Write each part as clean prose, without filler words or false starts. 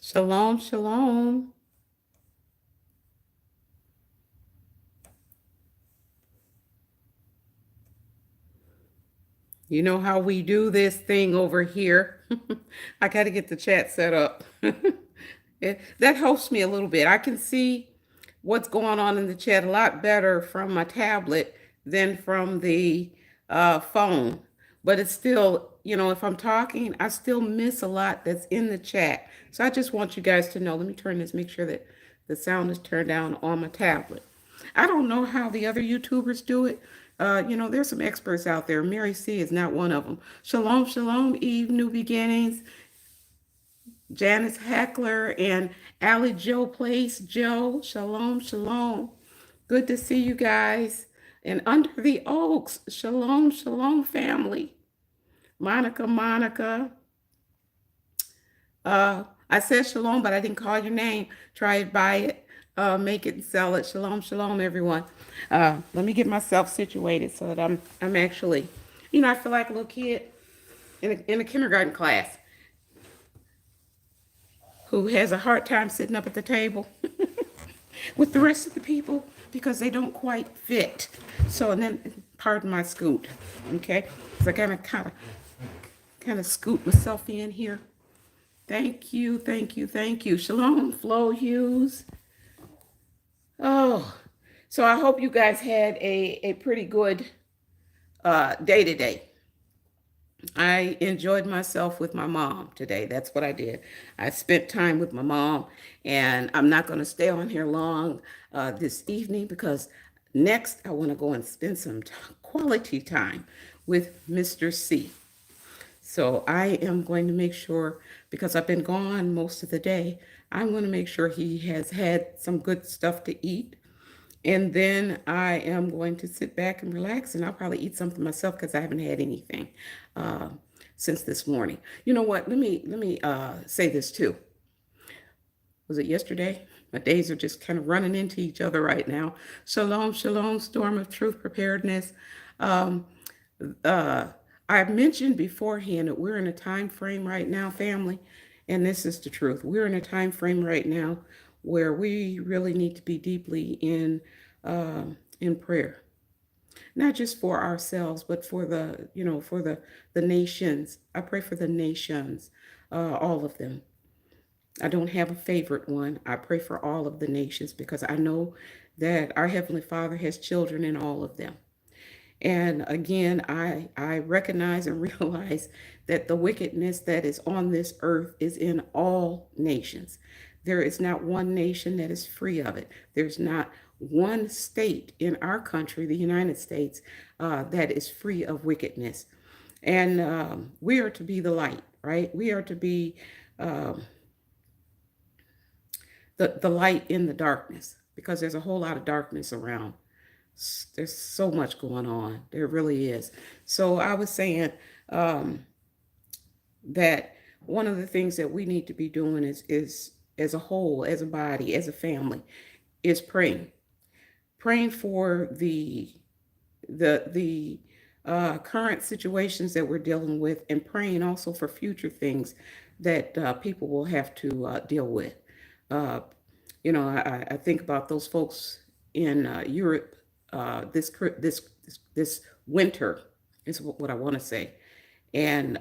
Shalom, shalom. You know how we do this thing over here. I got to get the chat set up. That helps me a little bit. I can see what's going on in the chat a lot better from my tablet than from the phone. But it's still, if I'm talking, I still miss a lot that's in the chat. So I just want you guys to know. Let me turn this, make sure that the sound is turned down on my tablet. I don't know how the other YouTubers do it. There's some experts out there. Mary C is not one of them. Shalom, shalom, Eve, New Beginnings, Janice Heckler, and Allie Joe Place. Joe, shalom, shalom. Good to see you guys. And Under the Oaks, shalom, shalom, family. Monica. I said shalom, but I didn't call your name. Try it, buy it, make it, and sell it. Shalom, shalom, everyone. Let me get myself situated so that I'm actually, I feel like a little kid in a kindergarten class who has a hard time sitting up at the table with the rest of the people because they don't quite fit. So, and then, pardon my scoot, okay? So I kind of scoot myself in here. Thank you. Shalom, Flo Hughes. Oh, so I hope you guys had a pretty good day today. I enjoyed myself with my mom today. That's what I did. I spent time with my mom, and I'm not going to stay on here long this evening because next I want to go and spend some quality time with Mr. C. So I am going to make sure, because I've been gone most of the day, I'm going to make sure he has had some good stuff to eat. And then I am going to sit back and relax, and I'll probably eat something myself because I haven't had anything uh, since this morning. You know what? Let me say this too. Was it yesterday? My days are just kind of running into each other right now. Shalom, shalom, storm of truth, preparedness. Um, uh, I've mentioned beforehand that we're in a time frame right now, family, and this is the truth. We're in a time frame right now where we really need to be deeply in prayer, not just for ourselves, but for the nations. I pray for the nations, all of them. I don't have a favorite one. I pray for all of the nations because I know that our Heavenly Father has children in all of them. And again, I recognize and realize that the wickedness that is on this earth is in all nations. There is not one nation that is free of it. There's not one state in our country, the United States, that is free of wickedness. And we are to be the light, right? We are to be um, the light in the darkness because there's a whole lot of darkness around. There's so much going on. There really is. So I was saying that one of the things that we need to be doing is as a whole, as a body, as a family, is praying for the current situations that we're dealing with, and praying also for future things that people will have to deal with. Uh, I think about those folks in Europe this winter is what I want to say, and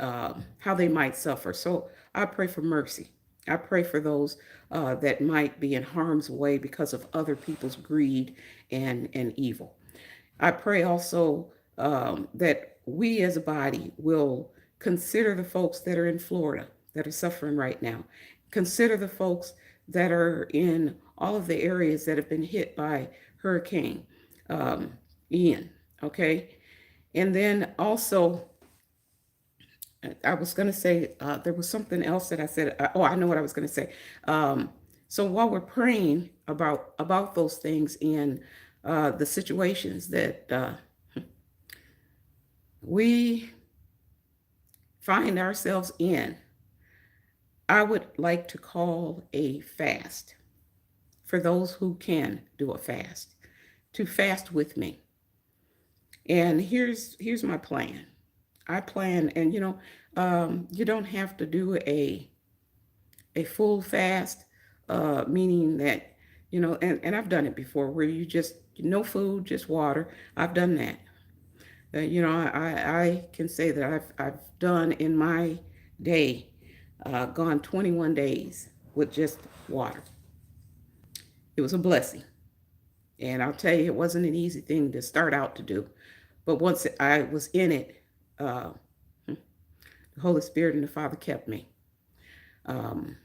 how they might suffer. So I pray for mercy. I pray for those that might be in harm's way because of other people's greed and evil. I pray also that we as a body will consider the folks that are in Florida that are suffering right now. Consider the folks that are in all of the areas that have been hit by Hurricane um, Ian. Okay. And then also, I was going to say, there was something else that I said. I know what I was going to say. So while we're praying about those things in the situations that we find ourselves in, I would like to call a fast for those who can do a fast, to fast with me. And here's my plan. I plan, and you don't have to do a full fast, meaning that, and I've done it before where you just, no food, just water. I've done that. I can say that I've done in my day, gone 21 days with just water. It was a blessing. And I'll tell you, it wasn't an easy thing to start out to do. But once I was in it, the Holy Spirit and the Father kept me. Um,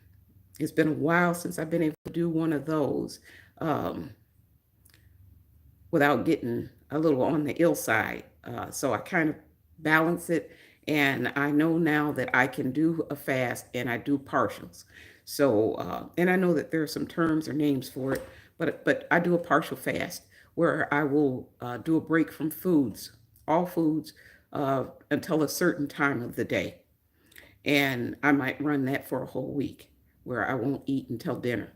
it's been a while since I've been able to do one of those um, without getting a little on the ill side. So I kind of balance it. And I know now that I can do a fast and I do partials. So, and I know that there are some terms or names for it, but I do a partial fast where I will do a break from foods, all foods, until a certain time of the day. And I might run that for a whole week where I won't eat until dinner.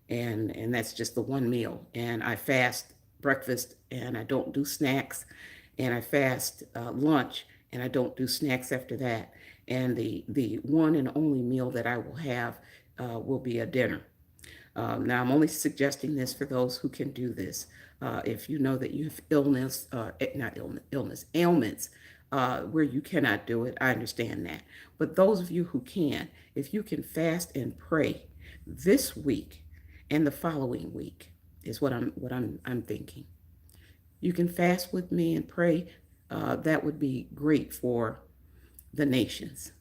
And that's just the one meal. And I fast breakfast and I don't do snacks. And I fast lunch and I don't do snacks after that. And the one and only meal that I will have will be a dinner. Now, I'm only suggesting this for those who can do this. If you know that you have illness, not illness, ailments, where you cannot do it, I understand that. But those of you who can, if you can fast and pray this week and the following week, is what I'm thinking. You can fast with me and pray. That would be great for the nations.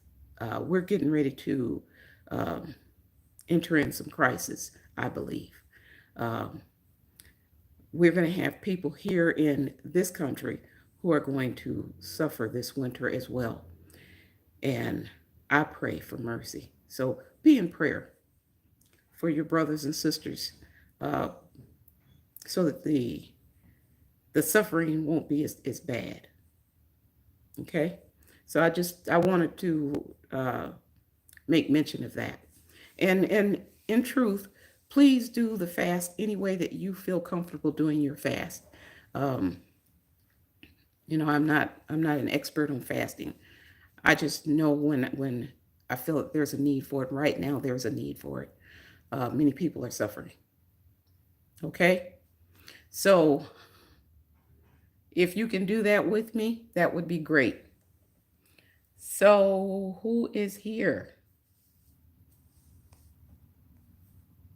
We're getting ready to enter in some crisis, I believe. Um, we're going to have people here in this country who are going to suffer this winter as well. And I pray for mercy. So be in prayer for your brothers and sisters, uh, so that the suffering won't be as bad. Okay? So I wanted to make mention of that. And in truth, please do the fast any way that you feel comfortable doing your fast. Um, I'm not an expert on fasting. I just know when I feel that there's a need for it. Right now, there's a need for it. Many people are suffering. Okay, so if you can do that with me, that would be great. So who is here?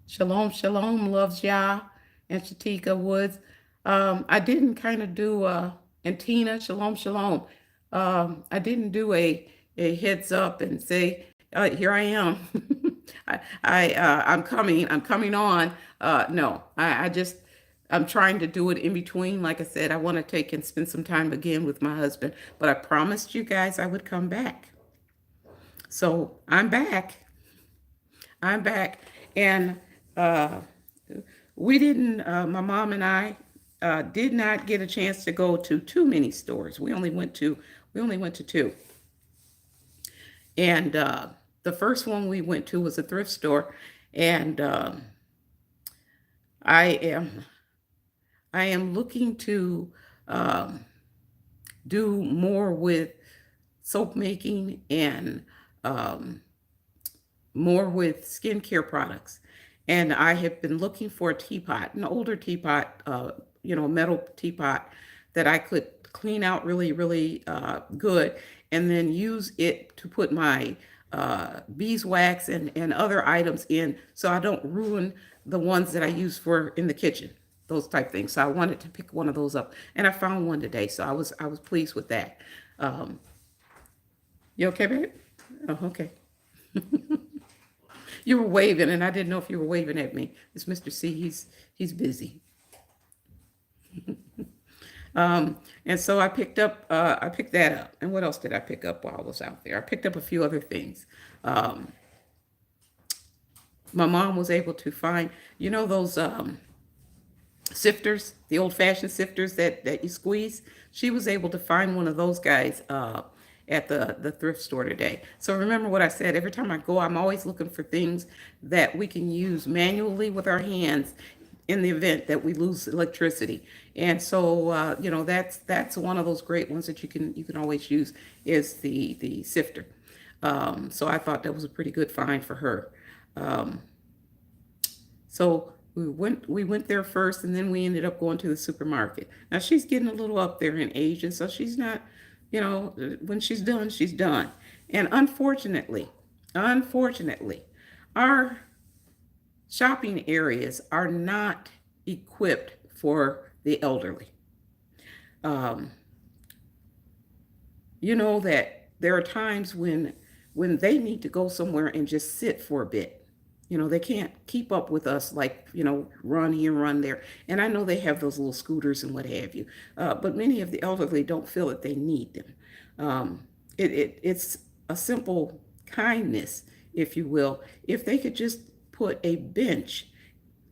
Shalom, shalom, loves Yah and Shatika Woods. I didn't kind of do and Tina, shalom, shalom. I didn't do a heads up and say, here I am. I'm coming on. No, I just I'm trying to do it in between. Like I said, I want to take and spend some time again with my husband, but I promised you guys I would come back. So I'm back. I'm back. And uh, we didn't, my mom and I did not get a chance to go to too many stores. We only went to two. And the first one we went to was a thrift store. And I am I am looking to um, do more with soap making and um, more with skincare products. And I have been looking for a teapot, an older teapot, metal teapot that I could clean out really, really good, and then use it to put my beeswax and other items in so I don't ruin the ones that I use for in the kitchen, those type things. So I wanted to pick one of those up, and I found one today. So I was pleased with that. Um, you okay, babe? Oh, okay. You were waving, and I didn't know if you were waving at me. It's Mr. C. He's busy. And so I picked that up. And what else did I pick up while I was out there? I picked up a few other things. Um, my mom was able to find, those sifters, the old-fashioned sifters that you squeeze. She was able to find one of those guys at the thrift store today. So remember what I said. Every time I go, I'm always looking for things that we can use manually with our hands in the event that we lose electricity. And so that's one of those great ones that you can always use is the sifter. So I thought that was a pretty good find for her. Um, so we went there first, and then we ended up going to the supermarket. Now she's getting a little up there in age, and so she's not, when she's done, she's done. And unfortunately, our shopping areas are not equipped for the elderly. Um, you know that there are times when they need to go somewhere and just sit for a bit. They can't keep up with us, like, run here, run there. And I know they have those little scooters and what have you, but many of the elderly don't feel that they need them. It's a simple kindness, if you will, if they could just put a bench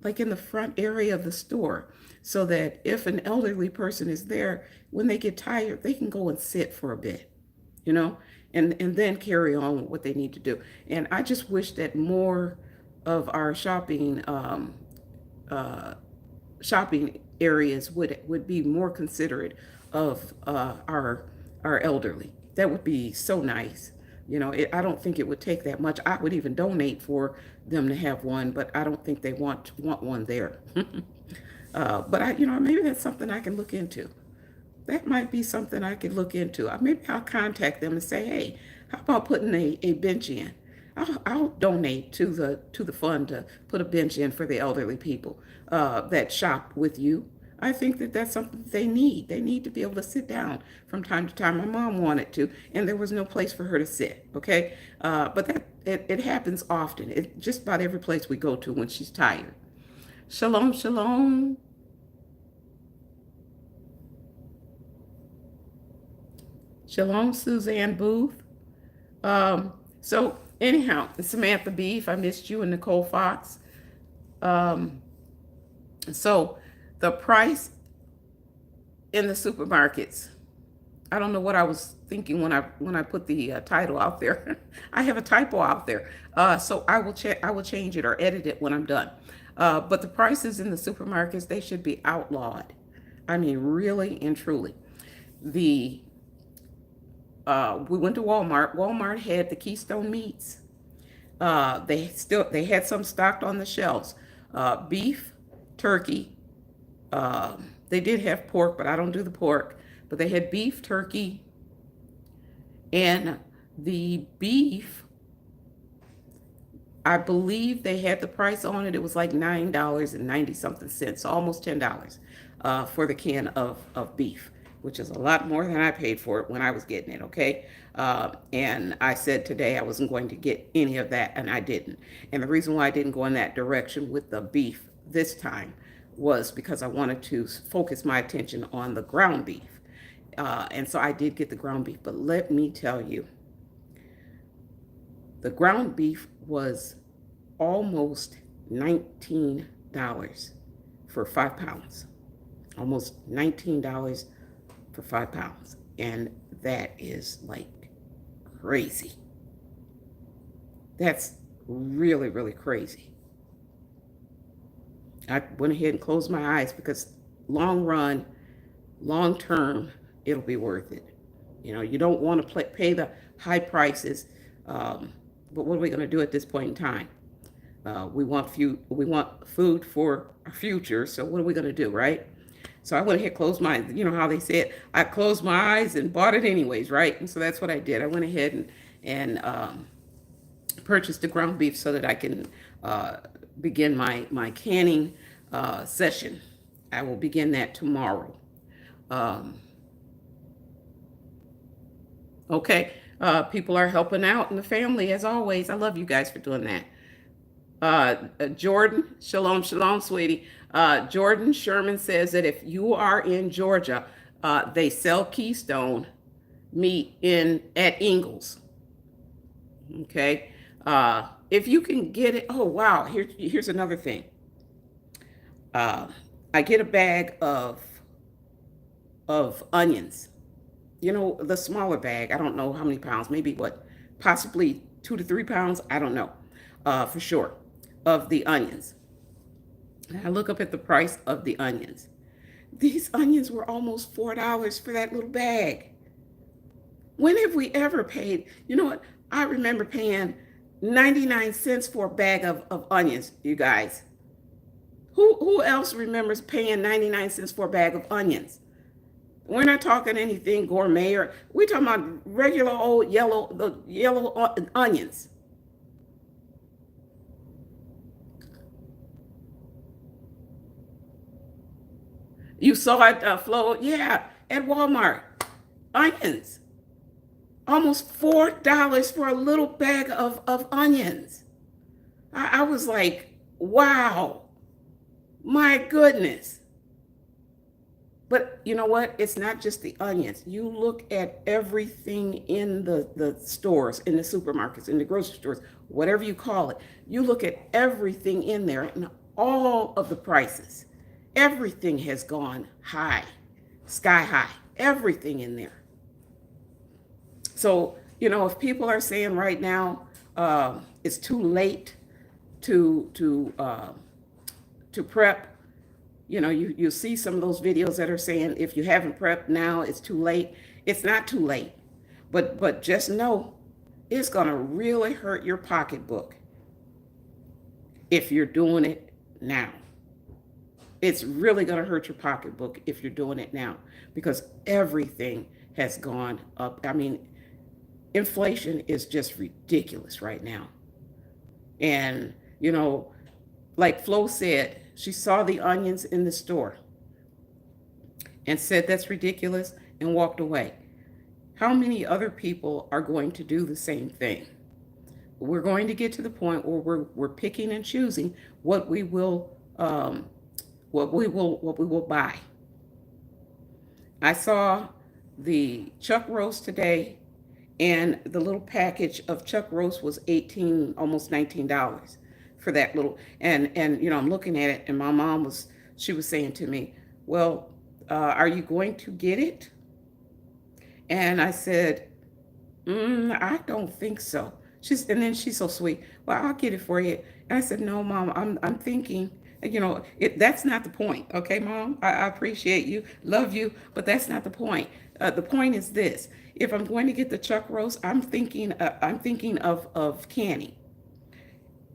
like in the front area of the store, so that if an elderly person is there, when they get tired, they can go and sit for a bit, you know, and then carry on with what they need to do. And I just wish that more of our uh, shopping areas would be more considerate of our elderly. That would be so nice. I don't think it would take that much. I would even donate for them to have one, but I don't think they want one there. But maybe that's something I can look into. That might be something I could look into. Maybe I'll contact them and say, hey, how about putting a bench in? I'll donate to the fund to put a bench in for the elderly people that shop with you. I think that that's something that they need. They need to be able to sit down from time to time. My mom wanted to, and there was no place for her to sit. Okay, but it happens often. It just about every place we go to when she's tired. Shalom, shalom. Shalom, Suzanne Booth. So anyhow, Samantha Beef, I missed you, and Nicole Fox. Um, so the price in the supermarkets. I don't know what I was thinking when I put the title out there. I have a typo out there, so I will check. I will change it or edit it when I'm done. But the prices in the supermarkets, they should be outlawed. I mean, really and truly. The We went to Walmart. Walmart had the Keystone meats. They had some stocked on the shelves. Beef, turkey. They did have pork, but I don't do the pork. But they had beef, turkey, and the beef, I believe they had the price on it. It was like $9.90 something cents, so almost $10 for the can of beef, which is a lot more than I paid for it when I was getting it, okay? And I said today I wasn't going to get any of that, and I didn't. And the reason why I didn't go in that direction with the beef this time was because I wanted to focus my attention on the ground beef. And so I did get the ground beef, but let me tell you, the ground beef was almost $19 for 5 pounds. Almost $19 for 5 pounds. And that is like crazy. That's really, really crazy. I went ahead and closed my eyes because long run, long term, it'll be worth it. You don't want to pay the high prices. But what are we going to do at this point in time? We want food for our future. So what are we going to do, right? So I went ahead and closed my, how they say it, I closed my eyes and bought it anyways, right? And so that's what I did. I went ahead and purchased the ground beef so that I can begin my canning session. I will begin that tomorrow. Um, okay. People are helping out in the family as always. I love you guys for doing that. Jordan, shalom, sweetie. Jordan Sherman says that if you are in Georgia, they sell Keystone meat at Ingles. Okay. If you can get it, oh wow, here's another thing. I get a bag of onions. The smaller bag. I don't know how many pounds. Maybe possibly 2 to 3 pounds. I don't know, for sure, of the onions. And I look up at the price of the onions. These onions were almost $4 for that little bag. When have we ever paid? You know what? I remember paying 99 cents for a bag of onions, you guys. Who else remembers paying 99 cents for a bag of onions? We're not talking anything gourmet, or we're talking about regular old yellow onions. You saw it flow, yeah, at Walmart. Onions, almost $4 for a little bag of onions. I was like, wow, my goodness. But you know what? It's not just the onions. You look at everything in the stores, in the supermarkets, in the grocery stores, whatever you call it. You look at everything in there and all of the prices. Everything has gone high, sky high, everything in there. So, if people are saying right now it's too late to prep. You see some of those videos that are saying if you haven't prepped now, it's too late. It's not too late, but just know it's gonna really hurt your pocketbook if you're doing it now. It's really gonna hurt your pocketbook if you're doing it now, because everything has gone up. I mean, inflation is just ridiculous right now. And like Flo said, she saw the onions in the store and said that's ridiculous and walked away. How many other people are going to do the same thing? We're going to get to the point where we're picking and choosing what we will buy. I saw the chuck roast today, and the little package of chuck roast was almost $19 for that little. And I'm looking at it, and my mom was saying to me, well, are you going to get it? And I said, I don't think so. And then she's so sweet. Well, I'll get it for you. And I said, no, Mom, I'm thinking, that's not the point. Okay, Mom, I appreciate you, love you, but that's not the point. The point is this: if I'm going to get the chuck roast, I'm thinking of canning.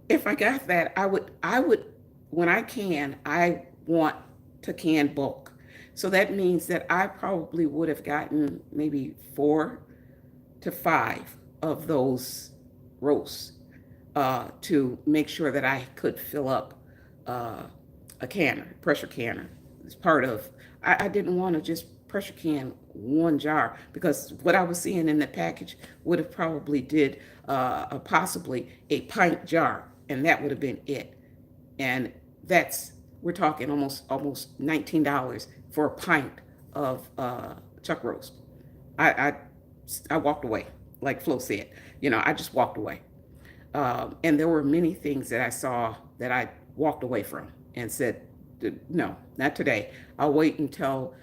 If I got that, I would, when I can, I want to can bulk. So that means that I probably would have gotten maybe 4 to 5 of those roasts to make sure that I could fill up a canner, pressure canner. It's part of, I didn't want to just pressure can one jar, because what I was seeing in the package would have probably did possibly a pint jar, and that would have been it. And we're talking almost $19 for a pint of chuck roast. I walked away, like Flo said. I just walked away. And there were many things that I saw that I walked away from and said, no, not today. I'll wait until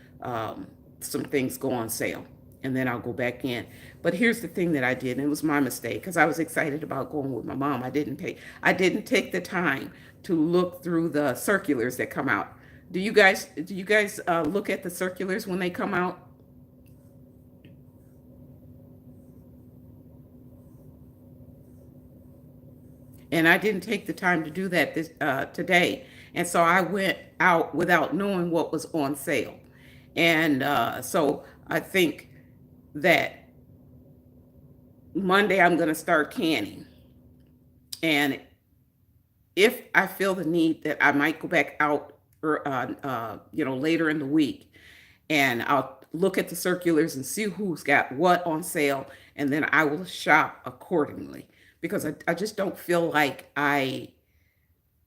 some things go on sale, and then I'll go back in. But here's the thing that I did, and it was my mistake, because I was excited about going with my mom. I didn't take the time to look through the circulars that come out. Do you guys look at the circulars when they come out? And I didn't take the time to do that today. And so I went out without knowing what was on sale. And so I think that Monday I'm going to start canning. And if I feel the need, that I might go back out later in the week, and I'll look at the circulars and see who's got what on sale, and then I will shop accordingly, because I just don't feel like I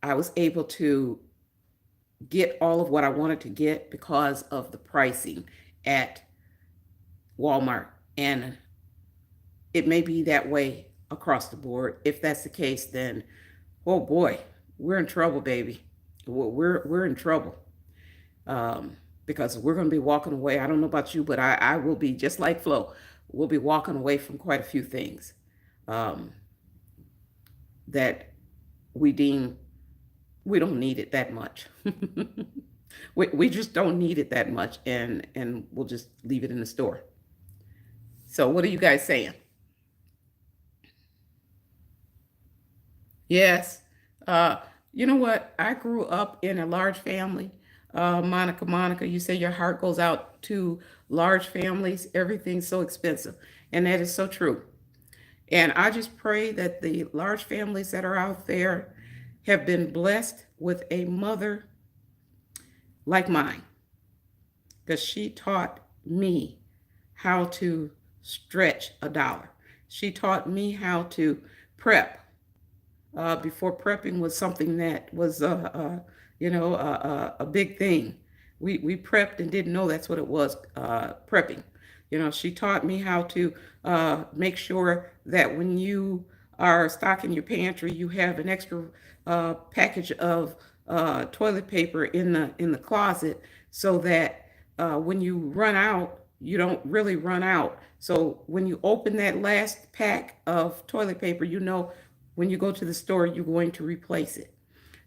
was able to get all of what I wanted to get because of the pricing at Walmart. And it may be that way across the board. If that's the case, then, oh boy, we're in trouble, baby. We're in trouble. Because we're going to be walking away. I don't know about you, but I will be, just like Flo, we'll be walking away from quite a few things that we deem we don't need it that much. we just don't need it that much, and we'll just leave it in the store. So what are you guys saying? Yes. Uh, you know what? I grew up in a large family. Monica, you say your heart goes out to large families. Everything's so expensive. And that is so true. And I just pray that the large families that are out there have been blessed with a mother like mine, because she taught me how to stretch a dollar. She taught me how to prep before prepping was something that was, a big thing. We prepped and didn't know that's what it was, prepping. She taught me how to make sure that when you are stocking your pantry, you have an extra package of toilet paper in the closet, so that when you run out, you don't really run out. So when you open that last pack of toilet paper, when you go to the store, you're going to replace it.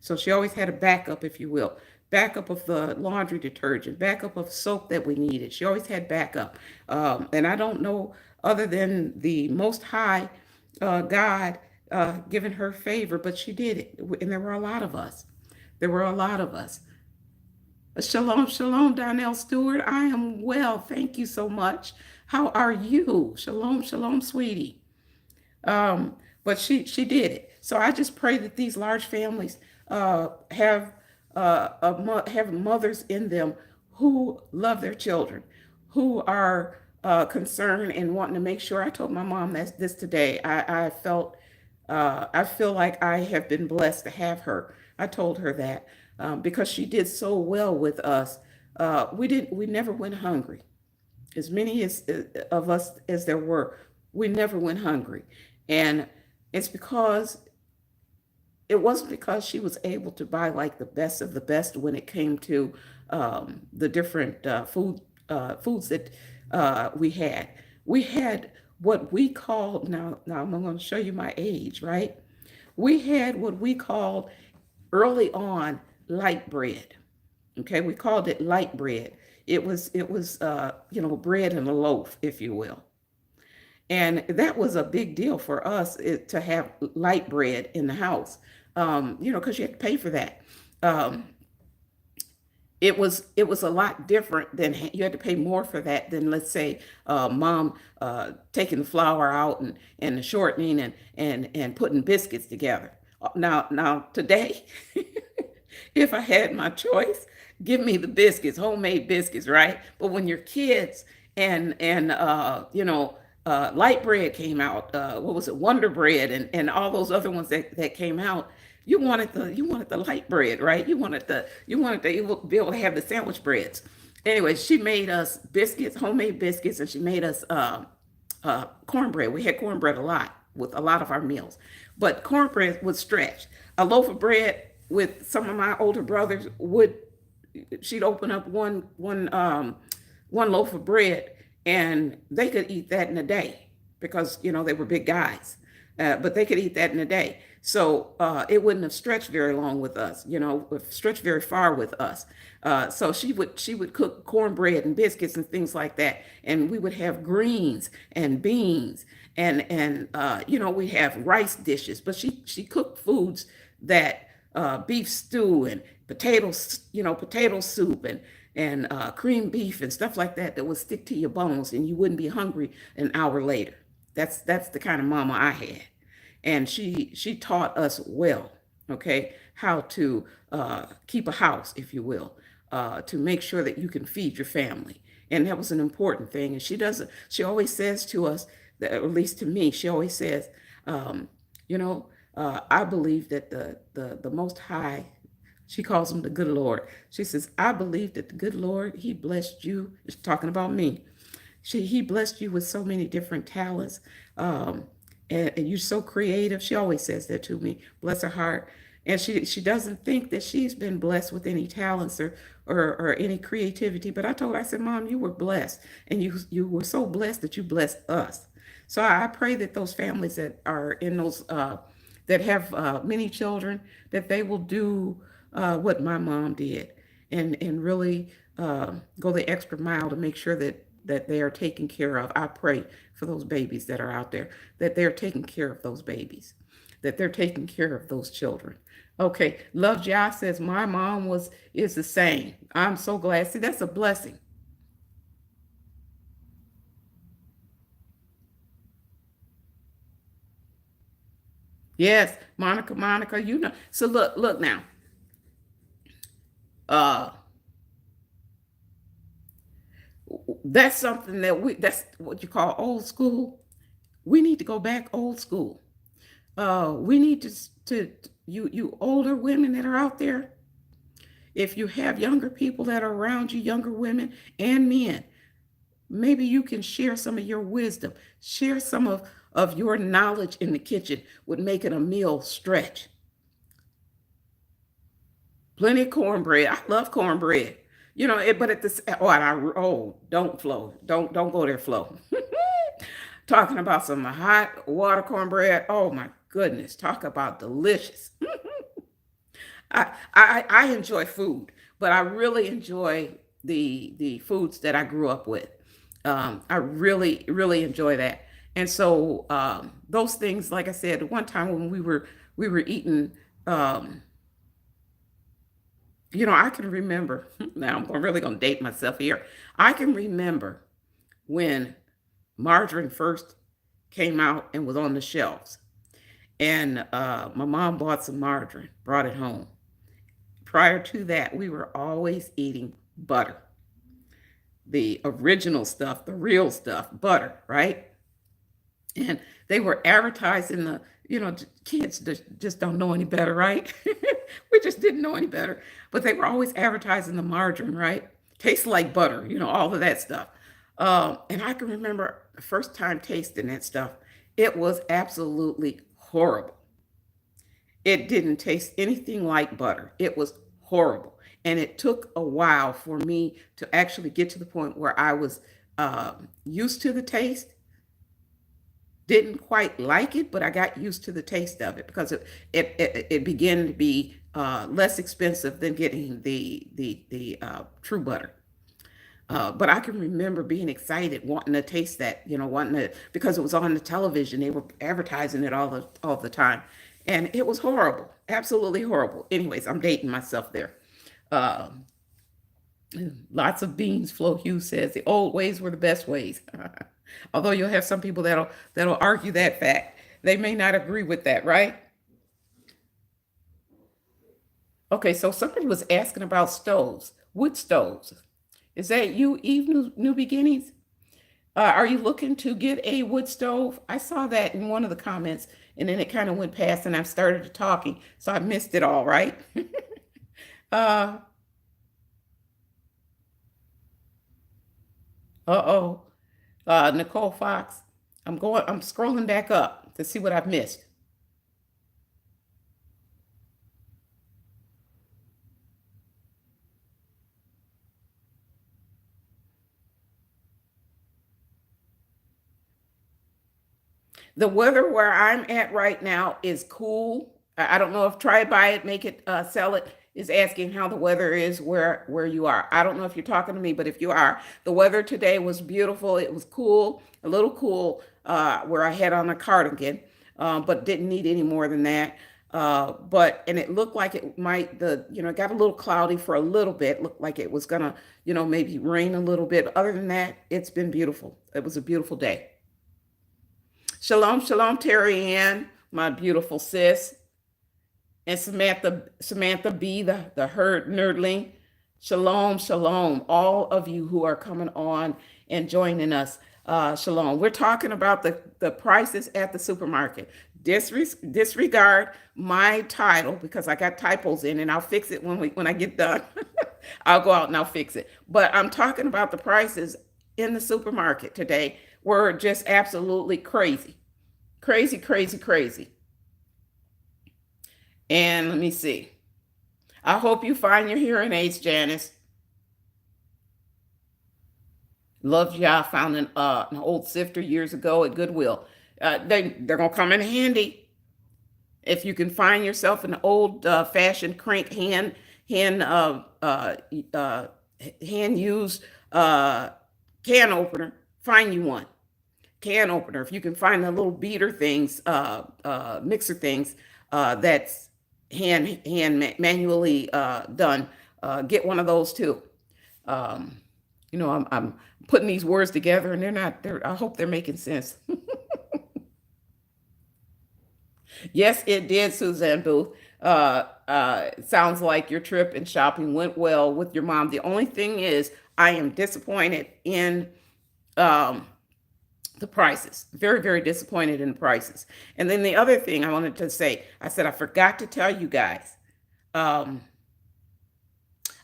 So she always had a backup, if you will, backup of the laundry detergent, backup of soap that we needed. She always had backup. And I don't know, other than the Most High God giving her favor, but she did it. And there were a lot of us. There were a lot of us. Shalom, shalom, Donnell Stewart. I am well. Thank you so much. How are you? Shalom, shalom, sweetie. But she did it. So I just pray that these large families have mothers in them who love their children, who are concerned and wanting to make sure. I told my mom this today. I feel like I have been blessed to have her. I told her that because she did so well with us. We never went hungry. As many of us as there were, we never went hungry. And it's because it wasn't because she was able to buy like the best of the best when it came to the different foods that we had. We had what we called, now I'm going to show you my age, right? We had what we called early on light bread. Okay, we called it light bread. It was bread in a loaf, if you will. And that was a big deal for us, to have light bread in the house, because you had to pay for that. Um, it was a lot different than, you had to pay more for that than, let's say, mom taking the flour out and the shortening and putting biscuits together. Now today, if I had my choice, give me the biscuits, homemade biscuits, right? But when your kids and light bread came out, what was it, Wonder Bread, and all those other ones that came out, you wanted the light bread, right? You wanted to be able to have the sandwich breads. Anyway, she made us biscuits, homemade biscuits, and she made us cornbread. We had cornbread a lot with a lot of our meals, but cornbread was stretched. A loaf of bread with some of my older brothers would she'd open up one loaf of bread, and they could eat that in a day, because they were big guys, but they could eat that in a day. So it wouldn't have stretched very long with us, stretched very far with us. So she would cook cornbread and biscuits and things like that, and we would have greens and beans, and we have rice dishes. But she cooked foods that, beef stew and potatoes, potato soup and creamed beef and stuff like that would stick to your bones, and you wouldn't be hungry an hour later. That's the kind of mama I had, and she taught us well, okay, how to keep a house, if you will, to make sure that you can feed your family, and that was an important thing. And she always says to us, that, or at least to me, she always says, um, I believe that the Most High, she calls him the good Lord. She says, I believe that the good Lord, he blessed you. She's talking about me. He blessed you with so many different talents. Um, and you're so creative. She always says that to me. Bless her heart. And she doesn't think that she's been blessed with any talents or any creativity. But I told her, I said, Mom, you were blessed. And you were so blessed that you blessed us. So I pray that those families that are in those that have many children, that they will do what my mom did, and really go the extra mile to make sure that they are taken care of. I pray for those babies that are out there, that they're taking care of those babies. that they're taking care of those children. Okay, Love Jah says my mom is the same. I'm so glad. See, that's a blessing. Yes, Monica, you know. So look now. Uh, that's something that's what you call old school. We need to go back old school. We need to you older women that are out there. If you have younger people that are around you, younger women and men, maybe you can share some of your wisdom, share some of your knowledge in the kitchen would make it a meal stretch. Plenty of cornbread. I love cornbread. You know, but at this, don't Flo, don't go there, Flo. Talking about some hot water cornbread. Oh my goodness, talk about delicious. I enjoy food, but I really enjoy the foods that I grew up with. I really enjoy that, and so those things, like I said, one time when we were eating, I can remember. Now I'm really gonna date myself here. I can remember when margarine first came out and was on the shelves, and my mom bought some margarine, brought it home. Prior to that, we were always eating butter, the original stuff, the real stuff, butter, right? And they were advertising kids just don't know any better, right? We just didn't know any better. But they were always advertising the margarine, right? Tastes like butter, all of that stuff. And I can remember the first time tasting that stuff. It was absolutely horrible. It didn't taste anything like butter. It was horrible. And it took a while for me to actually get to the point where I was used to the taste. Didn't quite like it, but I got used to the taste of it because it began to be less expensive than getting the true butter. But I can remember being excited, wanting to taste that, wanting to, because it was on the television. They were advertising it all the time. And it was horrible, absolutely horrible. Anyways, I'm dating myself there. Um, Lots of beans, Flo Hughes says. The old ways were the best ways. Although you'll have some people that'll argue that fact. They may not agree with that, right? Okay, so somebody was asking about stoves, wood stoves. Is that you, Eve New Beginnings? Are you looking to get a wood stove? I saw that in one of the comments, and then it kind of went past, and I started talking, so I missed it all, right? uh, uh-oh. Nicole Fox. I'm scrolling back up to see what I've missed. The weather where I'm at right now is cool. I don't know if try buy it, make it, sell it is asking how the weather is where you are. I don't know if you're talking to me, but if you are, the weather today was beautiful. It was cool, a little cool, where I had on a cardigan, but didn't need any more than that. But and it looked like it might it got a little cloudy for a little bit. Looked like it was gonna, maybe rain a little bit. Other than that, it's been beautiful. It was a beautiful day. Shalom, shalom, Terry Ann, my beautiful sis, and Samantha B, the herd nerdling. Shalom, shalom, all of you who are coming on and joining us. Shalom. We're talking about the prices at the supermarket. Disregard my title because I got typos in, and I'll fix it when I get done. I'll go out and I'll fix it. But I'm talking about the prices in the supermarket today were just absolutely crazy. Crazy, crazy, crazy. And let me see. I hope you find your hearing aids, Janice. Love Jah found an old sifter years ago at Goodwill. They're gonna come in handy if you can find yourself an old fashioned crank hand hand used can opener. Find you one. can opener, if you can find the little beater things, mixer things, that's manually done, get one of those too. Um, I'm putting these words together and I hope they're making sense. Yes, it did, Suzanne Booth. It sounds like your trip and shopping went well with your mom. The only thing is, I am disappointed in um, the prices. Very, very disappointed in the prices. And then the other thing I wanted to say, I said I forgot to tell you guys. Um,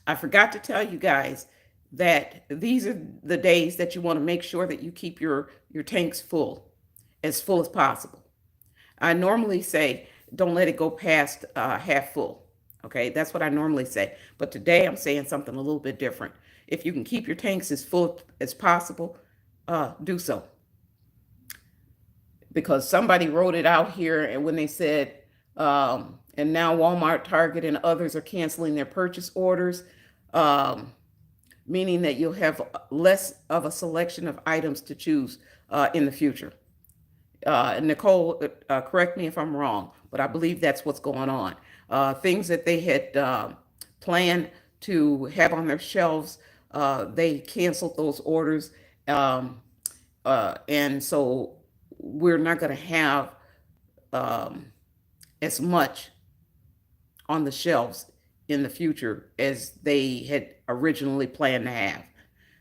I forgot to tell you guys that these are the days that you want to make sure that you keep your tanks full as possible. I normally say, don't let it go past half full. Okay, that's what I normally say. But today I'm saying something a little bit different. If you can keep your tanks as full as possible, do so. Because somebody wrote it out here, and when they said, and now Walmart, Target, and others are canceling their purchase orders, um, meaning that you'll have less of a selection of items to choose in the future. Nicole, correct me if I'm wrong, but I believe that's what's going on. Things that they had planned to have on their shelves, they canceled those orders. And so we're not going to have as much on the shelves in the future as they had originally planned to have.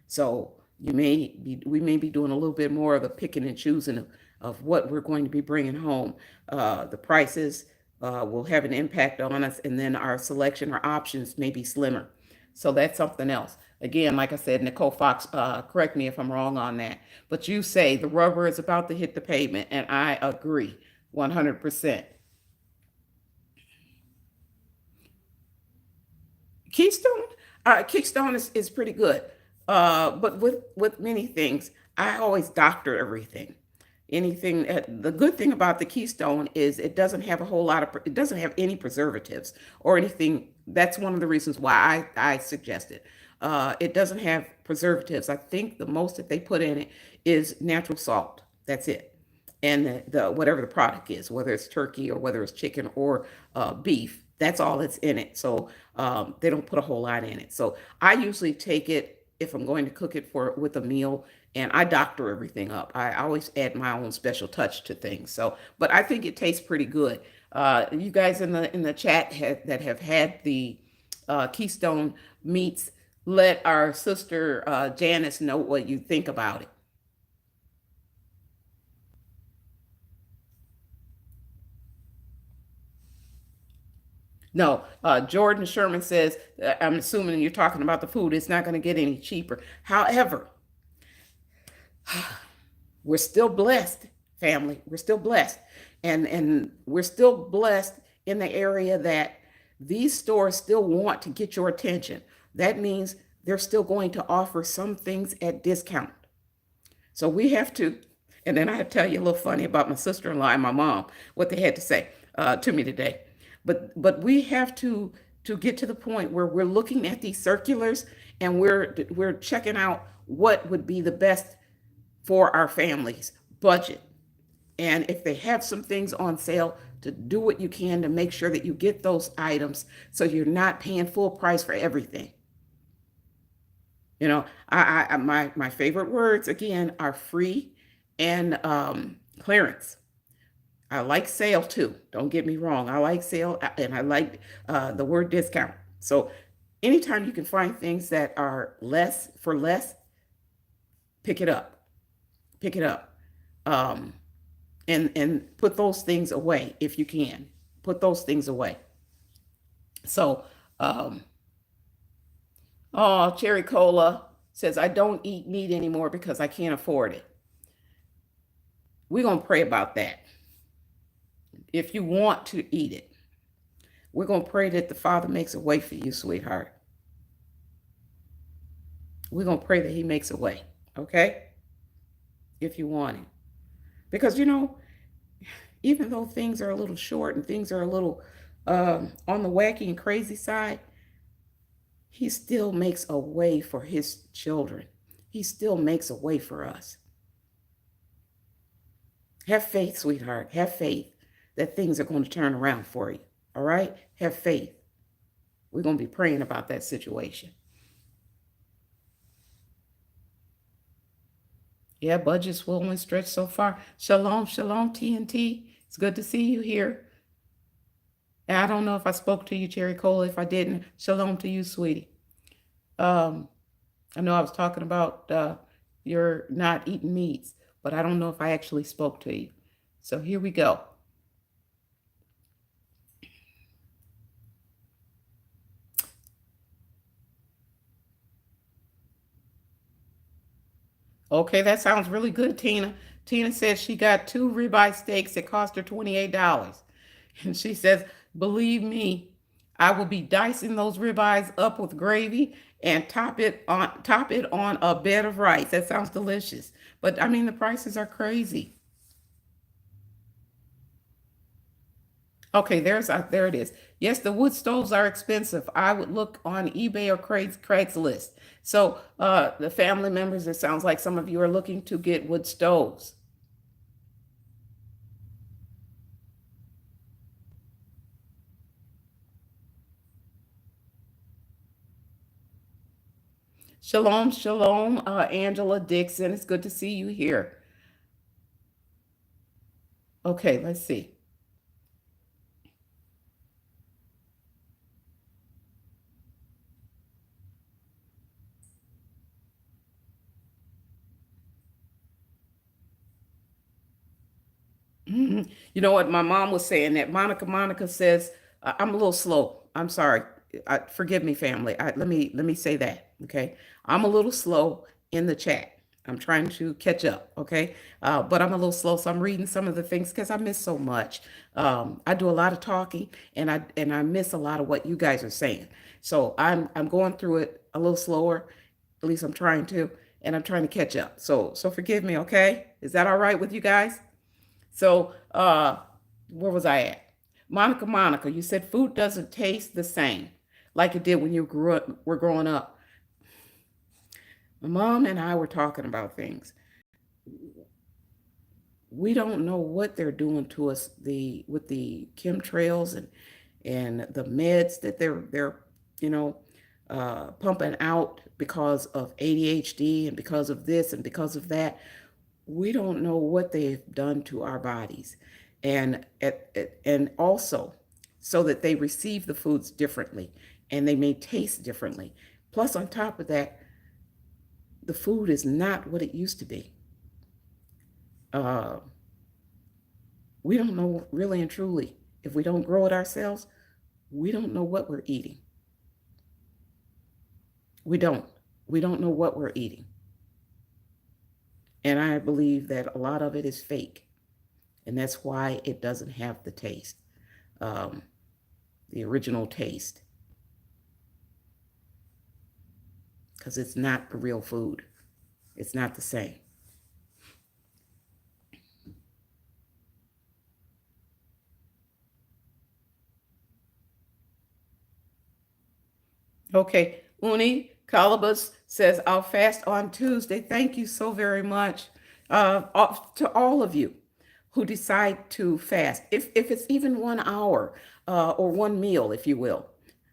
So we may be doing a little bit more of a picking and choosing of what we're going to be bringing home. The prices will have an impact on us, and then our selection or options may be slimmer. So that's something else. Again, like I said, Nicole Fox, correct me if I'm wrong on that, but you say the rubber is about to hit the pavement, and I agree 100%. Keystone, Keystone is pretty good. But with many things, I always doctor everything. Anything. The good thing about the Keystone is it doesn't have a whole lot of. It doesn't have any preservatives or anything. That's one of the reasons why I suggest it. It doesn't have preservatives. I think the most that they put in it is natural salt. That's it. And the whatever the product is, whether it's turkey or whether it's chicken or beef, that's all that's in it. So they don't put a whole lot in it. So I usually take it if I'm going to cook it for with a meal, and I doctor everything up. I always add my own special touch to things. So, but I think it tastes pretty good. You guys in the chat that have had the Keystone meats, let our sister Janice know what you think about it. No, Jordan Sherman says, I'm assuming you're talking about the food, it's not going to get any cheaper. However, we're still blessed, family. We're still blessed. And we're still blessed in the area that these stores still want to get your attention. That means they're still going to offer some things at discount. So we have to, and then I have to tell you a little funny about my sister-in-law and my mom, what they had to say to me today. But we have to get to the point where we're looking at these circulars and we're checking out what would be the best for our families budget. And if they have some things on sale, to do what you can to make sure that you get those items so you're not paying full price for everything. You know, my favorite words again are free and clearance. I like sale too. Don't get me wrong. I like sale and I like the word discount. So anytime you can find things that are less for less, pick it up. Pick it up. And put those things away if you can. Put those things away. So, oh, Cherry Cola says, I don't eat meat anymore because I can't afford it. We're going to pray about that. If you want to eat it, we're going to pray that the Father makes a way for you, sweetheart. We're going to pray that he makes a way, okay? If you want it. Because, you know, even though things are a little short and things are a little on the wacky and crazy side, he still makes a way for his children. He still makes a way for us. Have faith, sweetheart. Have faith that things are going to turn around for you. All right? Have faith. We're going to be praying about that situation. Yeah, budgets will only stretch so far. Shalom, shalom, TNT. It's good to see you here. And I don't know if I spoke to you, Cherry Cola. If I didn't, shalom to you, sweetie. Um, I know I was talking about you're not eating meats, but I don't know if I actually spoke to you. So here we go. Okay, that sounds really good, Tina. Tina says she got 2 ribeye steaks that cost her $28. And she says, believe me, I will be dicing those ribeyes up with gravy and top it on a bed of rice. That sounds delicious. But I mean the prices are crazy. Okay, there it is. Yes, the wood stoves are expensive. I would look on eBay or Craigslist. So, the family members, it sounds like some of you are looking to get wood stoves. Shalom, shalom, Angela Dixon. It's good to see you here. Okay, let's see. Mhm. You know what? My mom was saying that. Monica says, I'm a little slow. I'm sorry. Forgive me, family. Let me say that. Okay. I'm a little slow in the chat. I'm trying to catch up. Okay. But I'm a little slow. So I'm reading some of the things because I miss so much. I do a lot of talking and I miss a lot of what you guys are saying. So I'm going through it a little slower. At least I'm trying to, and I'm trying to catch up. So forgive me. Okay. Is that all right with you guys? So, where was I at? Monica, you said food doesn't taste the same like it did when you were growing up. My mom and I were talking about things. We don't know what they're doing to us with the chemtrails and the meds that they're you know pumping out because of ADHD and because of this and because of that. We don't know what they've done to our bodies, and also so that they receive the foods differently and they may taste differently. Plus, on top of that, the food is not what it used to be. Uh, we don't know really and truly if we don't grow it ourselves. We don't know what we're eating. We don't. We don't know what we're eating, and I believe that a lot of it is fake, and that's why it doesn't have the taste. Um, the original taste, because it's not the real food. It's not the same. Okay, Uni Calabas says, I'll fast on Tuesday. Thank you so very much to all of you who decide to fast. If it's even 1 hour or one meal, if you will.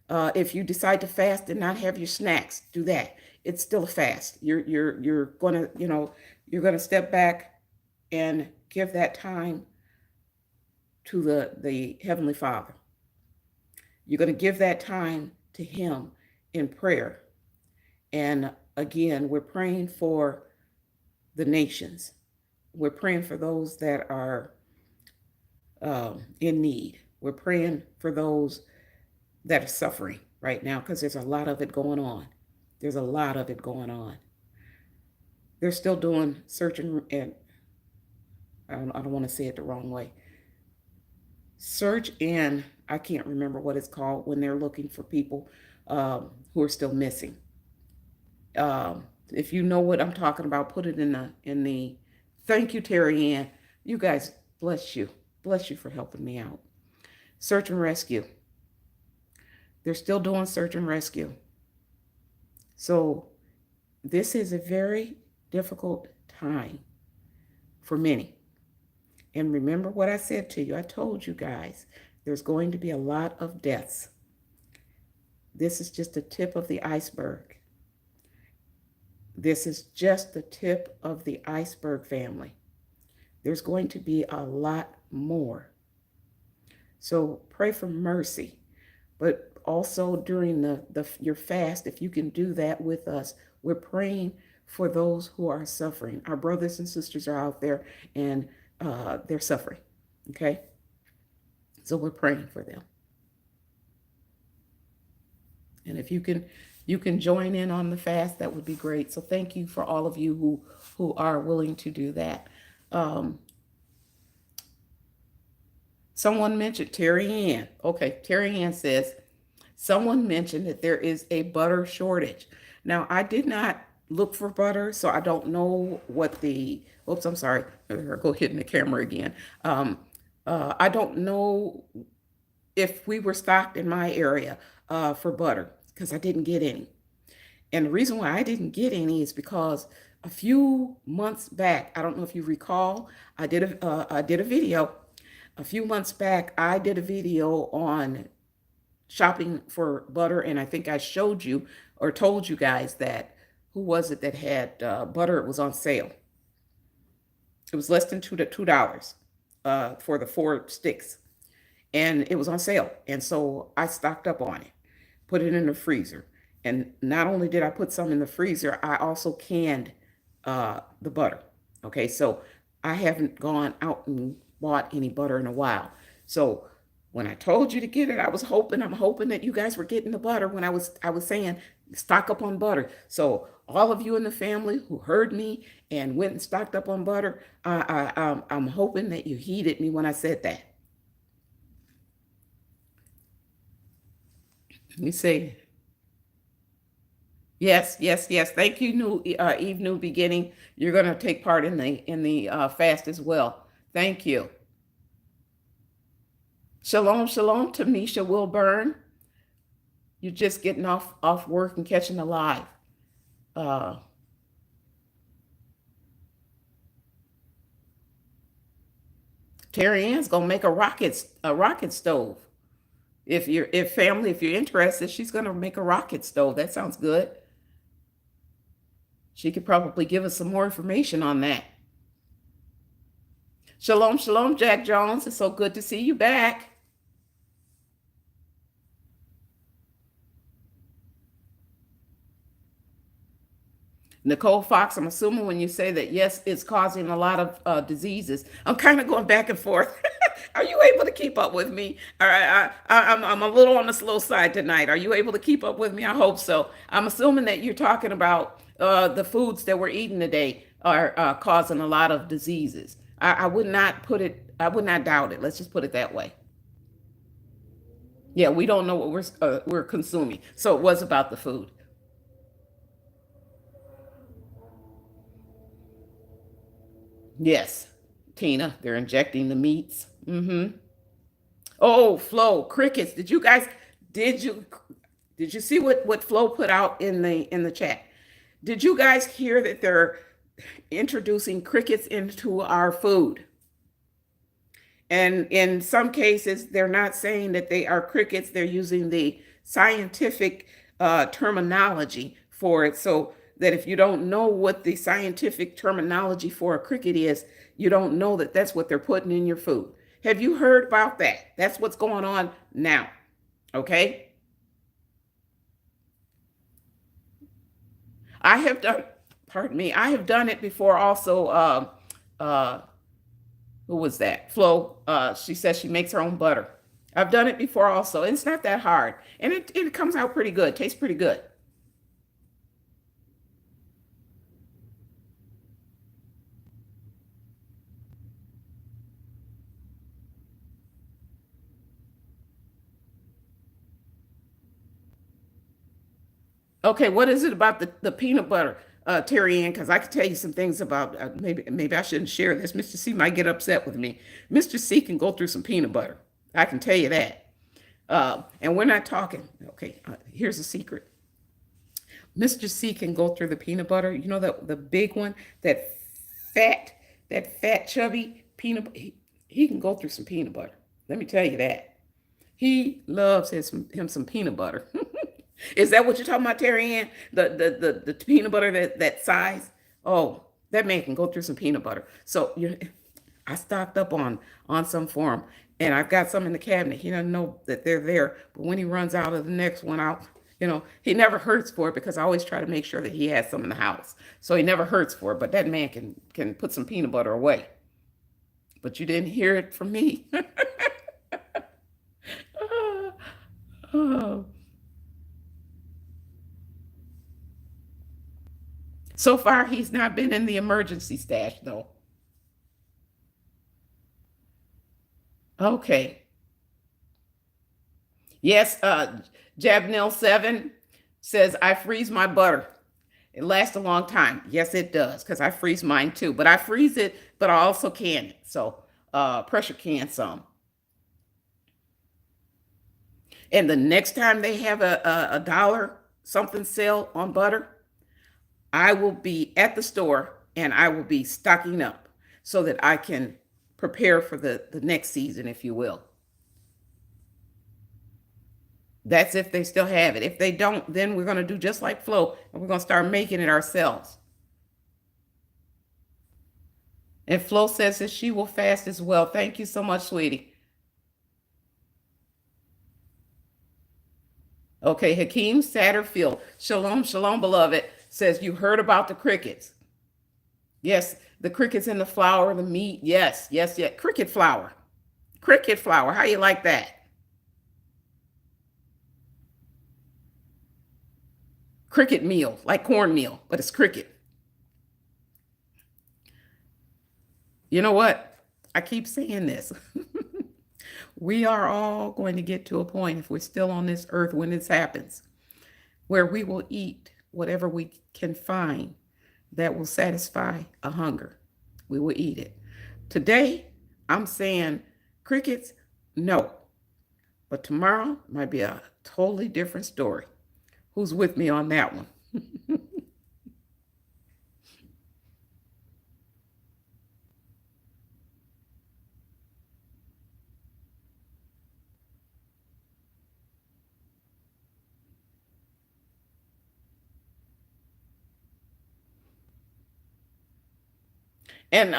If you decide to fast and not have your snacks, do that. It's still a fast. You're gonna, you're gonna step back and give that time to the Heavenly Father. You're going to give that time to Him in prayer. And again, we're praying for the nations. We're praying for those that are in need. We're praying for those that are suffering right now because there's a lot of it going on. There's a lot of it going on. They're still doing search and I don't want to say it the wrong way. Search and I can't remember what it's called when they're looking for people who are still missing. If you know what I'm talking about, put it in the. Thank you, Terry Ann. You guys, bless you for helping me out. Search and rescue. They're still doing search and rescue. So this is a very difficult time for many. And remember what I said to you. I told you guys there's going to be a lot of deaths. This is just the tip of the iceberg. This is just the tip of the iceberg, family. There's going to be a lot more. So pray for mercy. But also during your fast, if you can do that with us, we're praying for those who are suffering. Our brothers and sisters are out there and they're suffering. Okay? So we're praying for them. And if you can join in on the fast, that would be great. So thank you for all of you who are willing to do that. Someone mentioned Terry Ann. Okay, Terry Ann says, someone mentioned that there is a butter shortage. Now, I did not look for butter, so I don't know what oops, I'm sorry. I'll go hitting the camera again. I don't know if we were stocked in my area for butter because I didn't get any. And the reason why I didn't get any is because a few months back, I don't know if you recall, I did a video. A few months back, I did a video on shopping for butter, and I think I showed you or told you guys that, who was it that had butter? It was on sale. It was less than $2 for the 4 sticks, and it was on sale. And so I stocked up on it, put it in the freezer. And not only did I put some in the freezer, I also canned the butter. Okay, so I haven't gone out and bought any butter in a while. So when I told you to get it, I'm hoping that you guys were getting the butter when I was saying stock up on butter. So all of you in the family who heard me and went and stocked up on butter, I'm hoping that you heeded me when I said that. Let me see. Yes. Thank you, Eve New Beginning. You're going to take part in the fast as well. Thank you. Shalom, Tamisha Wilburn. You're just getting off work and catching a live. Terry Ann's gonna make a rocket stove. If you're interested, she's gonna make a rocket stove. That sounds good. She could probably give us some more information on that. Shalom, Jack Jones. It's so good to see you back. Nicole Fox, I'm assuming when you say that, yes, it's causing a lot of diseases. I'm kind of going back and forth. Are you able to keep up with me? All right, I'm a little on the slow side tonight. Are you able to keep up with me? I hope so. I'm assuming that you're talking about the foods that we're eating today are causing a lot of diseases. I would not doubt it. Let's just put it that way. Yeah, we don't know what we're consuming. So it was about the food. Yes, Tina, they're injecting the meats. Oh, Flo, crickets. Did you see what Flo put out in the chat? Did you guys hear that they're introducing crickets into our food? And in some cases, they're not saying that they are crickets. They're using the scientific terminology for it. So that if you don't know what the scientific terminology for a cricket is, you don't know that that's what they're putting in your food. Have you heard about that? That's what's going on now. Okay. I have done it before also. Who was that? Flo. She says she makes her own butter. I've done it before also. It's not that hard. And it comes out pretty good. Tastes pretty good. Okay, what is it about the peanut butter, Terry Ann? Because I could tell you some things about maybe I shouldn't share this. Mr. C might get upset with me. Mr. C can go through some peanut butter. I can tell you that. And we're not talking. Okay, here's a secret. Mr. C can go through the peanut butter. You know the big one, that fat chubby peanut. he can go through some peanut butter. Let me tell you that. He loves him some peanut butter. Is that what you're talking about, Terry Ann? The peanut butter that size? Oh, that man can go through some peanut butter. So I stocked up on some for him, and I've got some in the cabinet. He doesn't know that they're there, but when he runs out of the next one out, he never hurts for it because I always try to make sure that he has some in the house. So he never hurts for it. But that man can put some peanut butter away. But you didn't hear it from me. Oh. So far, he's not been in the emergency stash, though. Okay. Yes, Jabnil7 says, I freeze my butter. It lasts a long time. Yes, it does, because I freeze mine too. But I freeze it, but I also can it. So pressure can some. And the next time they have a dollar something sale on butter, I will be at the store and I will be stocking up so that I can prepare for the next season, if you will. That's if they still have it. If they don't, then we're going to do just like Flo and we're going to start making it ourselves. And Flo says that she will fast as well. Thank you so much, sweetie. Okay, Hakeem Satterfield. Shalom, shalom, beloved, says you heard about the crickets. Yes, the crickets in the flour, the meat. Yes, yes, yes. Cricket flour. Cricket flour. How you like that? Cricket meal, like cornmeal, but it's cricket. You know what? I keep saying this. We are all going to get to a point, if we're still on this earth when this happens, where we will eat whatever we can find that will satisfy a hunger. We will eat it. Today, I'm saying crickets, no. But tomorrow might be a totally different story. Who's with me on that one? And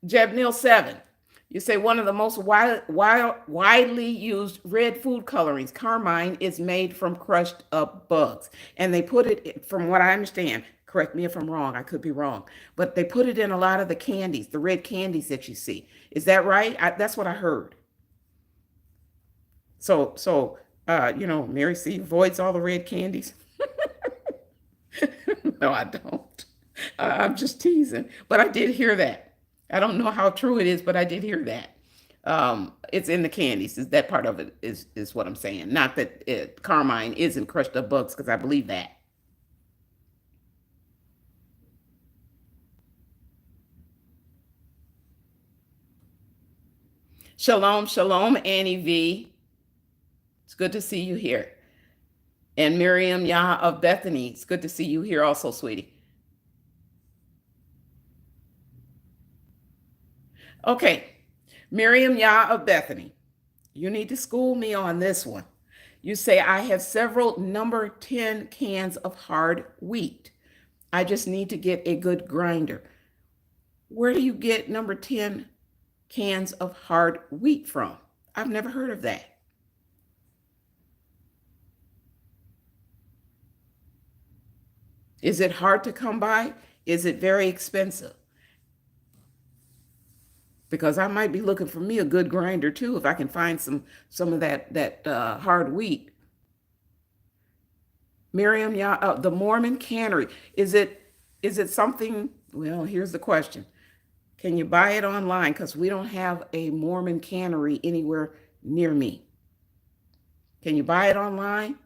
Jebnil7, you say one of the most widely used red food colorings, carmine, is made from crushed up bugs. And they put it, from what I understand, correct me if I'm wrong, I could be wrong, but they put it in a lot of the candies, the red candies that you see. Is that right? That's what I heard. Mary C avoids all the red candies. No, I don't. I'm just teasing, but I did hear that. I don't know how true it is, but I did hear that. It's in the candies. Is that part of it? Is what I'm saying? Not that carmine isn't crushed up bugs, because I believe that. Shalom, shalom, Annie V. It's good to see you here. And Miriam Yah of Bethany. It's good to see you here also, sweetie. Okay, Miriam Yah of Bethany, you need to school me on this one. You say, I have several number 10 cans of hard wheat. I just need to get a good grinder. Where do you get number 10 cans of hard wheat from? I've never heard of that. Is it hard to come by? Is it very expensive? Because I might be looking for me a good grinder too if I can find some of that hard wheat. Miriam, yeah, the Mormon cannery. Is it something? Well, here's the question: can you buy it online? Because we don't have a Mormon cannery anywhere near me. Can you buy it online?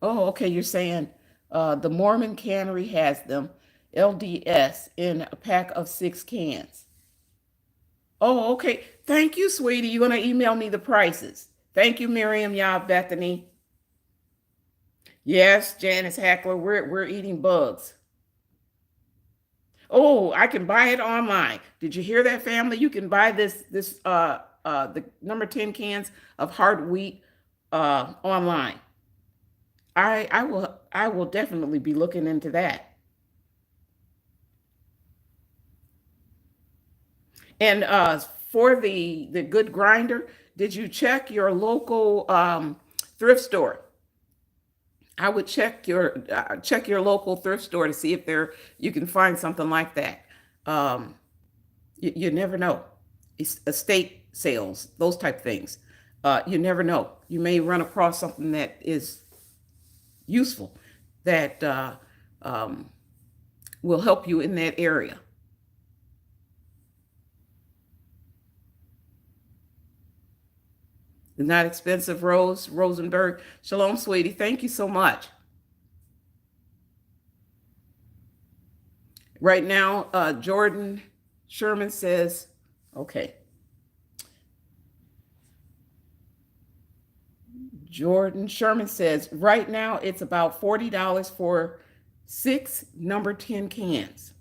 Oh, okay. You're saying the Mormon cannery has them, LDS, in a pack of 6 cans. Oh, okay. Thank you, sweetie. You're going to email me the prices. Thank you, Miriam Yah Bethany. Yes, Janice Hackler, we're eating bugs. Oh, I can buy it online. Did you hear that, family? You can buy the number 10 cans of hard wheat online. I will definitely be looking into that. And for the good grinder, did you check your local thrift store? I would check your local thrift store to see if there you can find something like that. Um, you never know. Estate sales, those type of things. You never know. You may run across something that is useful that um, will help you in that area. Not expensive, Rose Rosenberg. Shalom, sweetie. Thank you so much. Right now, Jordan Sherman says, okay. Jordan Sherman says, right now it's about $40 for 6 number 10 cans.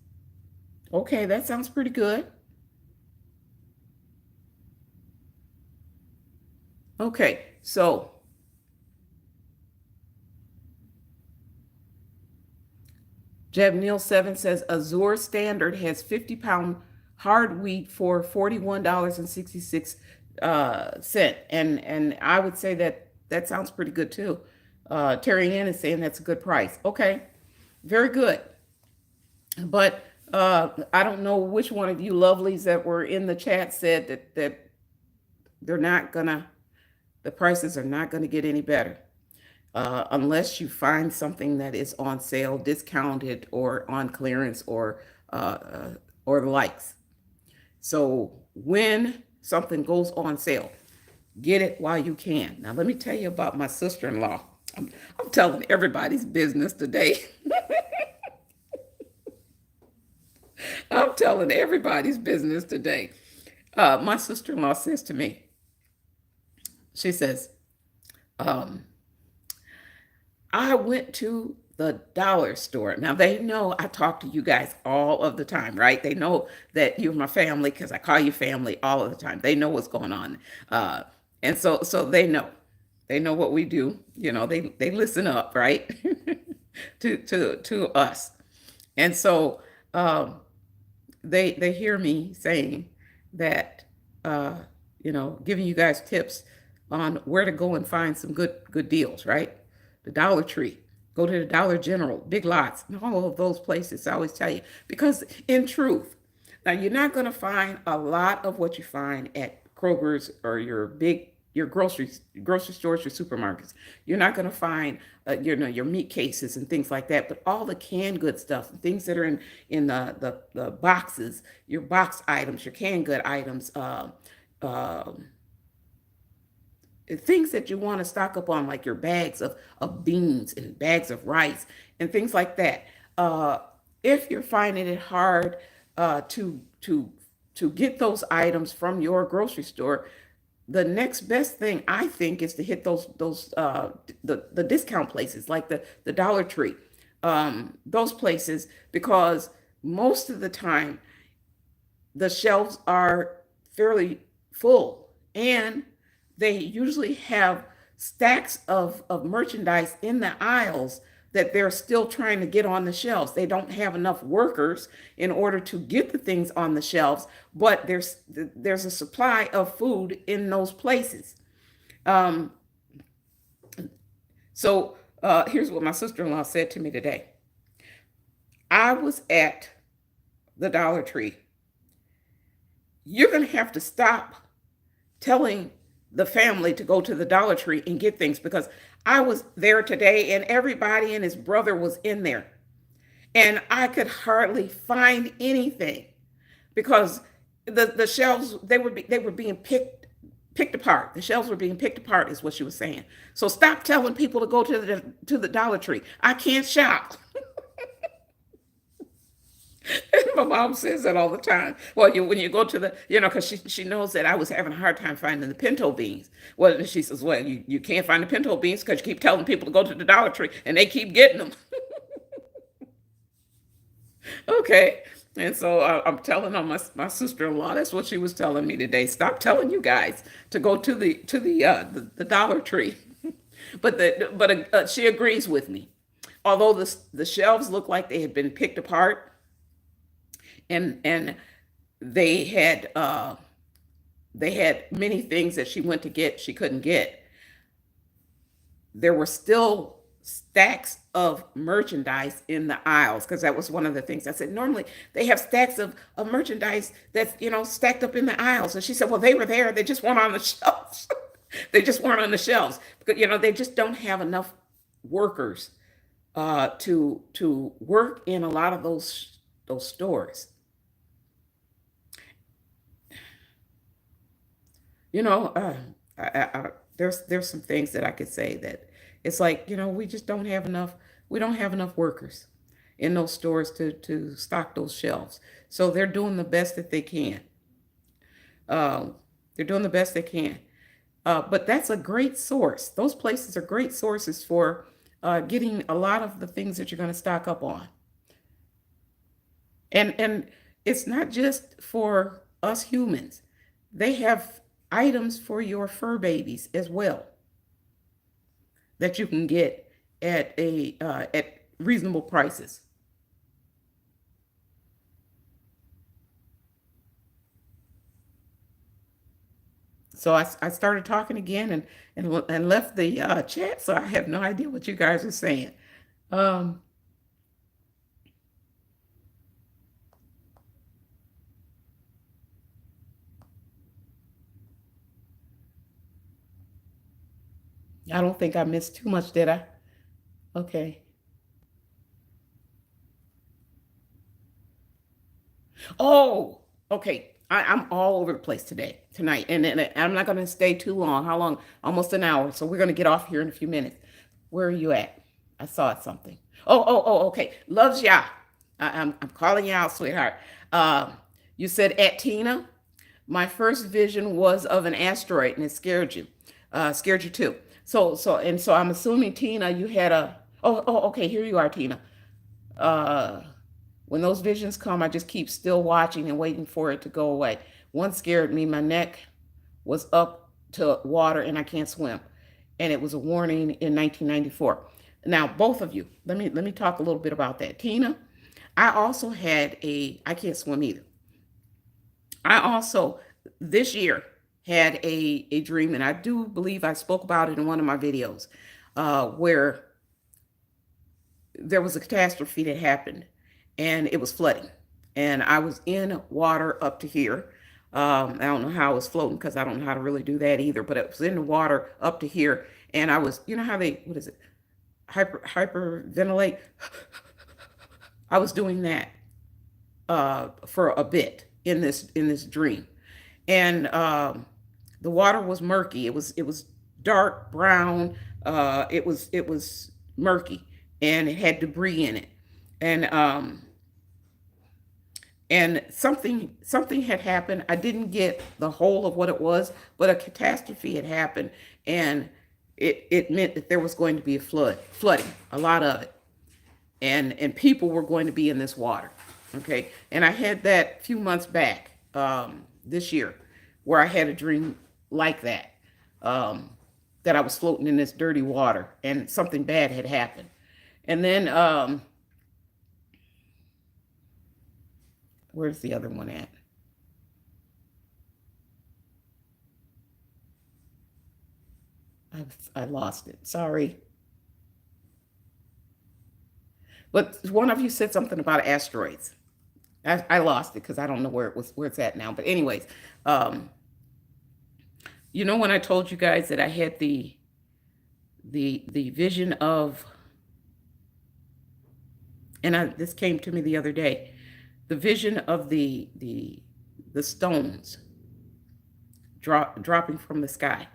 Okay, that sounds pretty good. Okay, so Jeb Neal 7 says Azure Standard has 50-pound hard wheat for $41.66. And I would say that that sounds pretty good too. Terry Ann is saying that's a good price. Okay, very good. But I don't know which one of you lovelies that were in the chat said that they're not gonna, the prices are not gonna get any better unless you find something that is on sale, discounted, or on clearance, or the likes. So when something goes on sale, get it while you can. Now let me tell you about my sister-in-law. I'm telling everybody's business today. I'm telling everybody's business today. My sister-in-law says to me, she says, I went to the dollar store. Now they know I talk to you guys all of the time, right? They know that you're my family because I call you family all of the time. They know what's going on. And so they know what we do. You know, they listen up, right? to us. And so they hear me saying that giving you guys tips on where to go and find some good deals, right? The Dollar Tree, go to the Dollar General, Big Lots, and all of those places. I always tell you, because in truth, now you're not going to find a lot of what you find at Kroger's or your grocery stores, your supermarkets. You're not going to find your meat cases and things like that, but all the canned good stuff, things that are in the boxes, your box items, your canned good items, uh, things that you want to stock up on, like your bags of beans and bags of rice and things like that. Uh, if you're finding it hard to get those items from your grocery store, the next best thing I think is to hit the discount places like the Dollar Tree, those places, because most of the time the shelves are fairly full, and they usually have stacks of merchandise in the aisles that they're still trying to get on the shelves. They don't have enough workers in order to get the things on the shelves, but there's a supply of food in those places. Um, so here's what my sister-in-law said to me today. I was at the Dollar Tree. You're going to have to stop telling the family to go to the Dollar Tree and get things, because I was there today and everybody and his brother was in there. And I could hardly find anything because the shelves, they were being picked apart. The shelves were being picked apart, is what she was saying. So stop telling people to go to the Dollar Tree. I can't shop. And my mom says that all the time. Well, when you go to because she knows that I was having a hard time finding the pinto beans. Well, she says, well, you can't find the pinto beans because you keep telling people to go to the Dollar Tree and they keep getting them. Okay. And so I'm telling on my sister-in-law. That's what she was telling me today. Stop telling you guys to go to the Dollar Tree. But she agrees with me. Although the shelves looked like they had been picked apart, and they had uh, they had many things that she went to get she couldn't get. There were still stacks of merchandise in the aisles, because that was one of the things I said. Normally they have stacks of merchandise that's stacked up in the aisles. And she said, well, they were there, they just weren't on the shelves. They just weren't on the shelves because they just don't have enough workers to work in a lot of those stores. you know uh, there's some things that I could say that it's like, we just don't have enough. We don't have enough workers in those stores to stock those shelves. So they're doing the best that they can. um, they're doing the best they can. But that's a great source. Those places are great sources for getting a lot of the things that you're going to stock up on. And it's not just for us humans. They have items for your fur babies as well that you can get at reasonable prices. So I started talking again, and left the chat. So I have no idea what you guys are saying. Um, I don't think I missed too much, did I? Okay. Oh, okay. I'm all over the place tonight, and I'm not going to stay too long. How long? Almost an hour. So we're going to get off here in a few minutes. Where are you at? I saw something. Oh. Okay. Loves ya. I'm calling you out, sweetheart. Um, you said at Tina. My first vision was of an asteroid, and it scared you too. So I'm assuming, Tina, you had a. Oh. Okay. Here you are, Tina. Uh, when those visions come, I just keep still watching and waiting for it to go away. One scared me. My neck was up to water and I can't swim. And it was a warning in 1994. Now, both of you, let me talk a little bit about that. Tina, I also had I can't swim either. I also this year had a dream, and I do believe I spoke about it in one of my videos, where there was a catastrophe that happened, and it was flooding, and I was in water up to here. I don't know how I was floating, because I don't know how to really do that either, but it was in the water up to here. And I was, how they, what is it, hyperventilate. I was doing that for a bit in this dream. And the water was murky. It was dark brown. It was murky, and it had debris in it. And um and something had happened. I didn't get the whole of what it was, but a catastrophe had happened, and it meant that there was going to be a flooding, a lot of it, and people were going to be in this water. Okay, and I had that a few months back, this year, where I had a dream like that, um, that I was floating in this dirty water, and something bad had happened. And then, where's the other one at? I lost it. Sorry. But one of you said something about asteroids. I lost it because I don't know where it's at now. But anyways, um, when I told you guys that I had the vision of, and this came to me the other day, the vision of the stones dropping from the sky,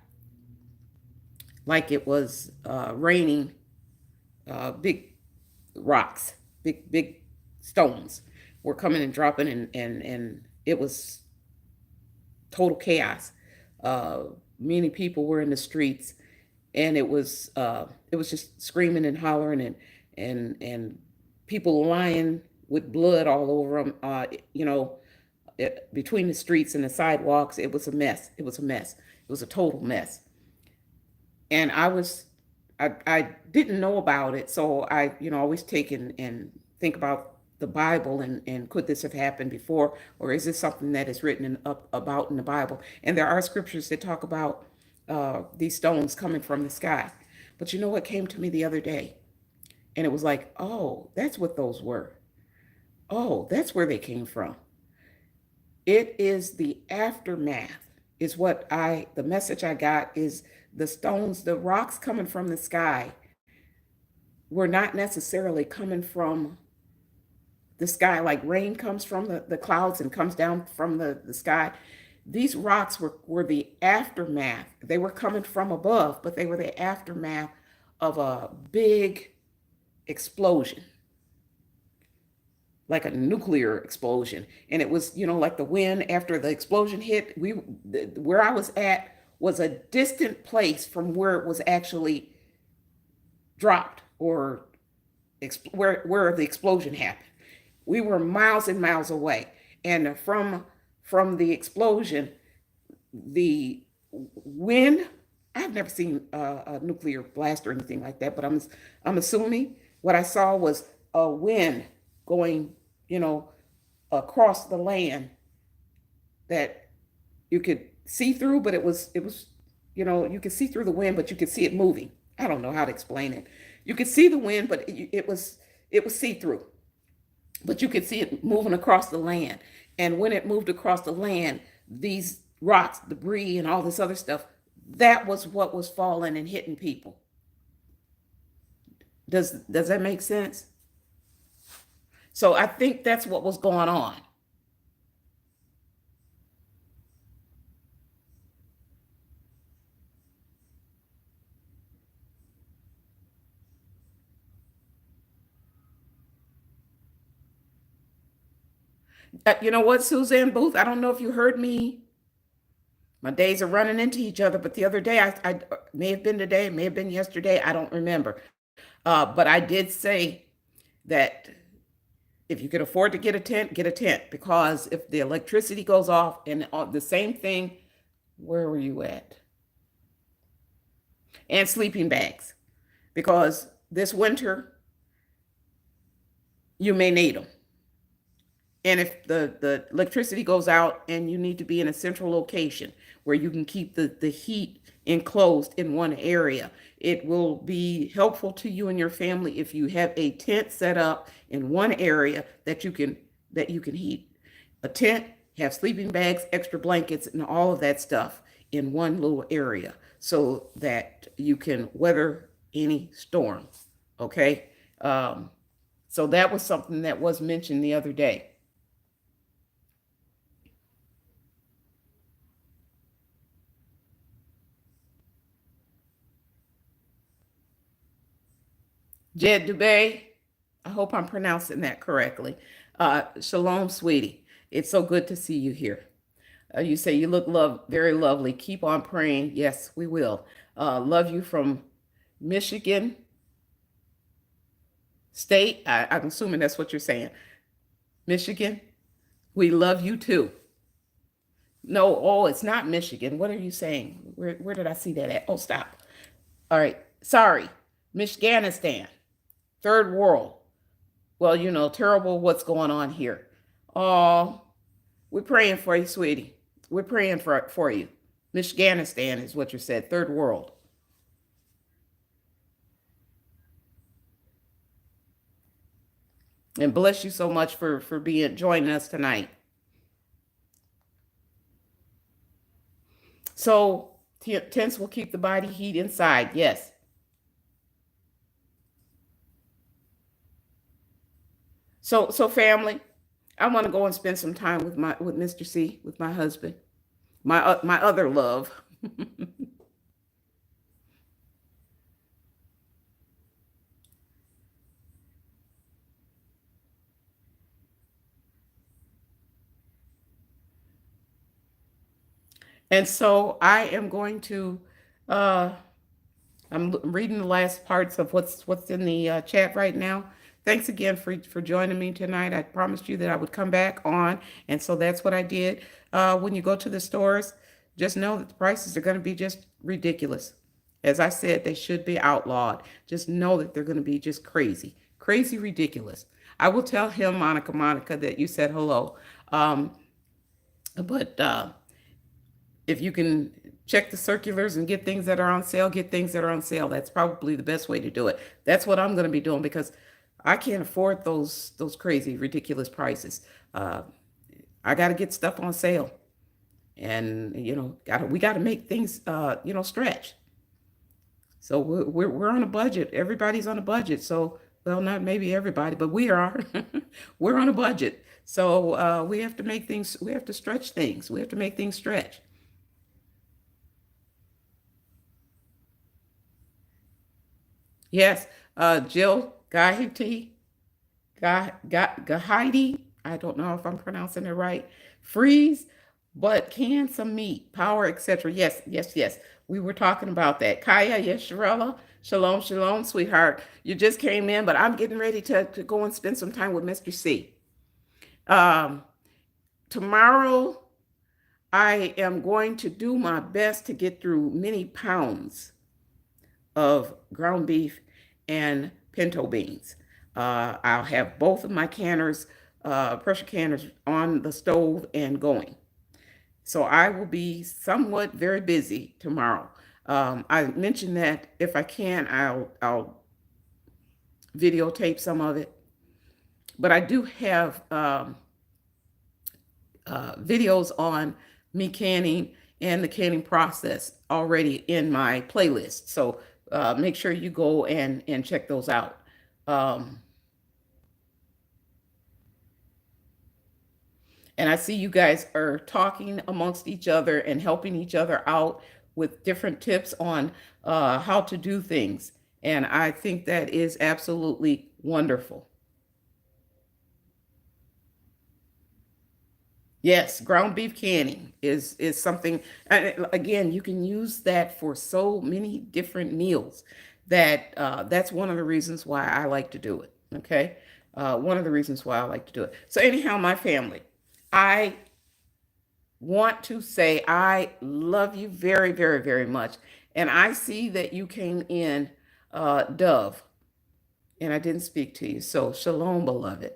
like it was raining, big rocks, big stones were coming and dropping, and it was total chaos. Uh, Many people were in the streets, and it was just screaming and hollering, and people lying with blood all over them. Between the streets and the sidewalks, it was a mess. It was a mess. It was a total mess. And I didn't know about it, so I always take and think about the Bible, and could this have happened before, or is this something that is written up about in the Bible? And there are scriptures that talk about these stones coming from the sky. But you know what came to me the other day, and it was like, oh, that's what those were. Oh, that's where they came from. It is the aftermath, is what the message I got is the stones, the rocks coming from the sky were not necessarily coming from the sky like rain comes from the clouds and comes down from the sky. These rocks were the aftermath. They were coming from above, but they were the aftermath of a big explosion, like a nuclear explosion. And it was, like the wind after the explosion hit, where I was at was a distant place from where it was actually dropped, or where the explosion happened. We were miles and miles away. And from the explosion, the wind, I've never seen a nuclear blast or anything like that, but I'm assuming what I saw was a wind going, across the land that you could see through, but it was, you could see through the wind, but you could see it moving. I don't know how to explain it. You could see the wind, but it was see-through, but you could see it moving across the land. And when it moved across the land, these rocks, debris, and all this other stuff, that was what was falling and hitting people. Does that make sense? So I think that's what was going on. You know what, Suzanne Booth? I don't know if you heard me. My days are running into each other, but the other day, I may have been today, it may have been yesterday, I don't remember. But I did say that if you can afford to get a tent, because if the electricity goes off, and the same thing, where were you at? And sleeping bags, because this winter you may need them. And if the electricity goes out and you need to be in a central location where you can keep the heat enclosed in one area, it will be helpful to you and your family if you have a tent set up in one area that you can heat. A tent, have sleeping bags, extra blankets, and all of that stuff in one little area so that you can weather any storm. Okay. So that was something that was mentioned the other day. Jed Dubay, I hope I'm pronouncing that correctly. Shalom, sweetie. It's so good to see you here. You say you look very lovely. Keep on praying. Yes, we will. Love you from Michigan State. I'm assuming that's what you're saying. Michigan. We love you too. No, oh, it's not Michigan. What are you saying? Where did I see that at? Oh, stop. All right. Sorry. Michiganistan. Third world. Well, terrible what's going on here. Oh, we're praying for you, sweetie. We're praying for you. Michiganistan is what you said. Third world. And bless you so much for joining us tonight. So tents will keep the body heat inside. Yes. So family, I want to go and spend some time with Mr. C, with my husband, my other love. And so I am going to I'm reading the last parts of what's in the chat right now. thanks again for joining me tonight. I promised you that I would come back on, and so that's what I did. When you go to the stores, just know that the prices are going to be just ridiculous. As I said, they should be outlawed. Just know that they're going to be just crazy, crazy, ridiculous. I will tell him, Monica, that you said hello. Um, but if you can check the circulars and get things that are on sale, get things that are on sale. That's probably the best way to do it. That's what I'm going to be doing because I can't afford those crazy, ridiculous prices. I got to get stuff on sale, and we got to make things stretch. So we're on a budget. Everybody's on a budget. So, well, not maybe everybody, but we are. We're on a budget. So we have to make things. We have to stretch things. We have to make things stretch. Yes, Jill Gahiti, Gahidi. I don't know if I'm pronouncing it right. Freeze, but can some meat, power, etc. Yes, yes, yes. We were talking about that. Kaya Yesharella, shalom, shalom, sweetheart. You just came in, but I'm getting ready to go and spend some time with Mr. C. Um, Tomorrow, I am going to do my best to get through many pounds of ground beef and pinto beans. I'll have both of my canners, pressure canners on the stove and going. So I will be somewhat very busy tomorrow. I mentioned that if I can, I'll videotape some of it. But I do have videos on me canning and the canning process already in my playlist. So make sure you go and check those out. Um, and I see you guys are talking amongst each other and helping each other out with different tips on how to do things. And I think that is absolutely wonderful. Yes, ground beef canning is something. And again, you can use that for so many different meals. That's one of the reasons why I like to do it. Okay, one of the reasons why I like to do it. So anyhow, my family, I want to say I love you very, very, very much, and I see that you came in, Dove, and I didn't speak to you. So shalom, beloved.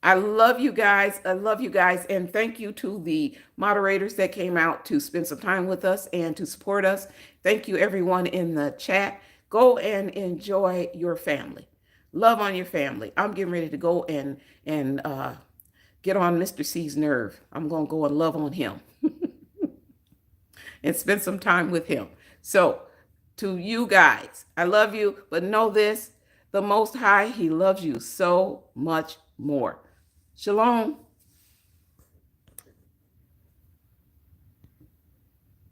I love you guys. I love you guys. And thank you to the moderators that came out to spend some time with us and to support us. Thank you, everyone in the chat. Go and enjoy your family. Love on your family. I'm getting ready to go and get on Mr. C's nerve. I'm going to go and love on him and spend some time with him. So, to you guys, I love you, but know this, the Most High, He loves you so much more. Shalom.